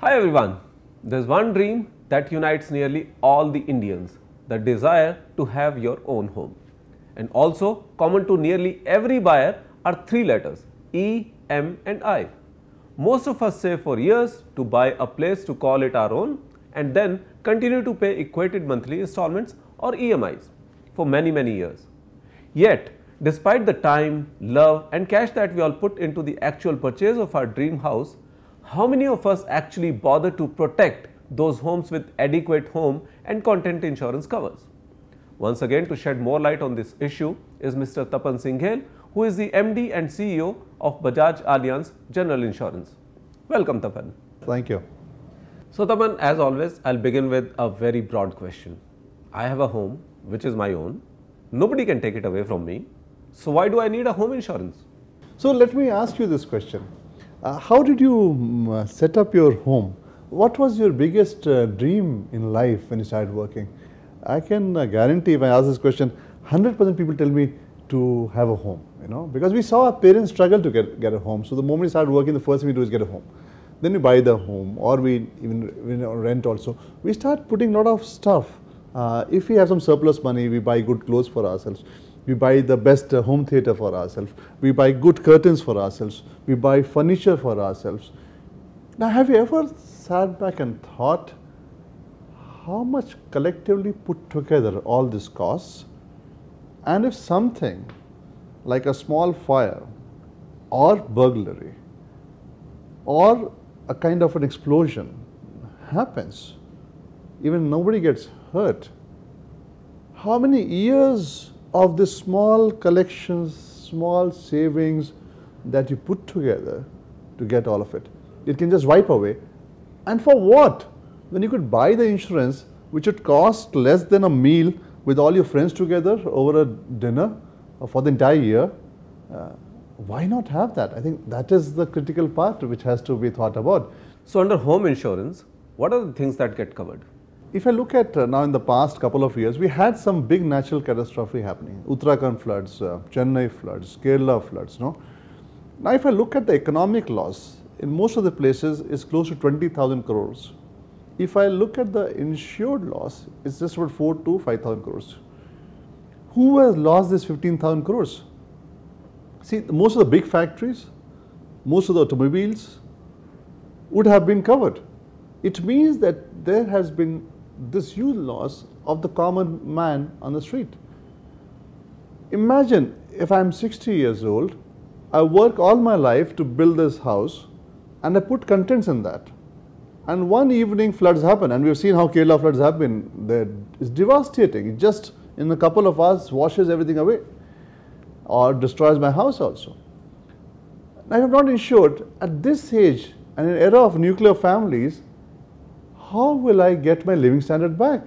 Hi everyone, there's one dream that unites nearly all the Indians, the desire to have your own home. And also common to nearly every buyer are three letters, E, M and I. Most of us save for years to buy a place to call it our own and then continue to pay equated monthly installments or EMIs for many years. Yet, despite the time, love and cash that we all put into the actual purchase of our dream house, how many of us actually bother to protect those homes with adequate home and content insurance covers? Once again, to shed more light on this issue is Mr. Tapan Singhel, who is the MD and CEO of Bajaj Allianz General Insurance. Welcome, Tapan. Thank you. So, Tapan, as always, I'll begin with a very broad question. I have a home which is my own. Nobody can take it away from me. So, why do I need a home insurance? So, let me ask you this question. How did you set up your home? What was your biggest dream in life when you started working? I can guarantee if I ask this question, 100% people tell me to have a home, because we saw our parents struggle to get a home. So the moment we started working, the first thing we do is get a home. Then we buy the home, or we even rent also. We start putting a lot of stuff. If we have some surplus money, we buy good clothes for ourselves. We buy the best home theatre for ourselves. We buy good curtains for ourselves. We buy furniture for ourselves. Now, have you ever sat back and thought how much collectively put together all this costs? And if something like a small fire or burglary or a kind of an explosion happens, even nobody gets hurt, how many years of this small collections, small savings that you put together to get all of it, it can just wipe away? And for what? When you could buy the insurance which would cost less than a meal with all your friends together over a dinner for the entire year, why not have that? I think that is the critical part which has to be thought about. So, under home insurance, what are the things that get covered? If I look at now in the past couple of years, we had some big natural catastrophe happening. Uttarakhand floods, Chennai floods, Kerala floods. No? Now, if I look at the economic loss, in most of the places is close to 20,000 crores. If I look at the insured loss, it's just about 4 to 5,000 crores. Who has lost this 15,000 crores? See, most of the big factories, most of the automobiles would have been covered. It means that there has been this huge loss of the common man on the street. Imagine if I'm 60 years old, I work all my life to build this house and I put contents in that. And one evening floods happen, and we've seen how Kerala floods have been. It's devastating. It just in a couple of hours washes everything away or destroys my house also. Now, if I'm not insured at this age and in an era of nuclear families, how will I get my living standard back?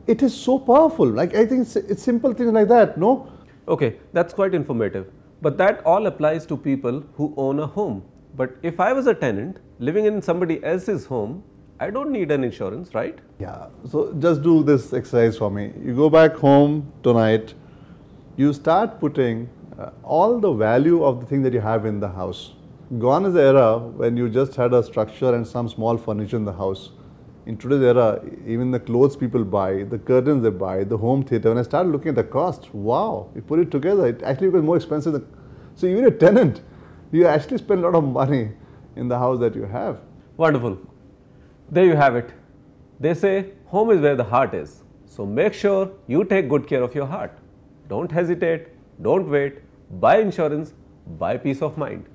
It is so powerful. Like, I think it's simple things like that, no? Okay, that's quite informative. But that all applies to people who own a home. But if I was a tenant living in somebody else's home, I don't need an insurance, right? Yeah, so just do this exercise for me. You go back home tonight, you start putting all the value of the thing that you have in the house. Gone is the era when you just had a structure and some small furniture in the house. In today's era, even the clothes people buy, the curtains they buy, the home theatre, when I started looking at the cost, wow, you put it together, it actually becomes more expensive. So even a tenant, you actually spend a lot of money in the house that you have. Wonderful. There you have it. They say home is where the heart is. So make sure you take good care of your heart. Don't hesitate, don't wait, buy insurance, buy peace of mind.